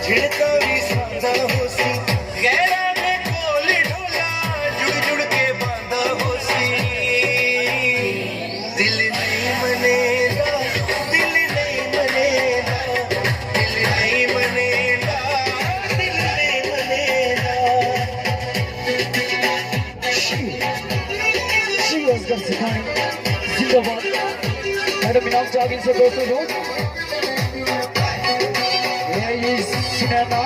झिड़का भी सांदा होसी गहरा में कोल ढोला जुड़ जुड़ के बांधा होसी दिल नहीं मनेगा दिल नहीं मनेगा दिल नहीं मनेगा दिल नहीं मनेगा She was got the time. Zindabad. Madam Inam jogging से दोस्तों रोज. Here is Sinana.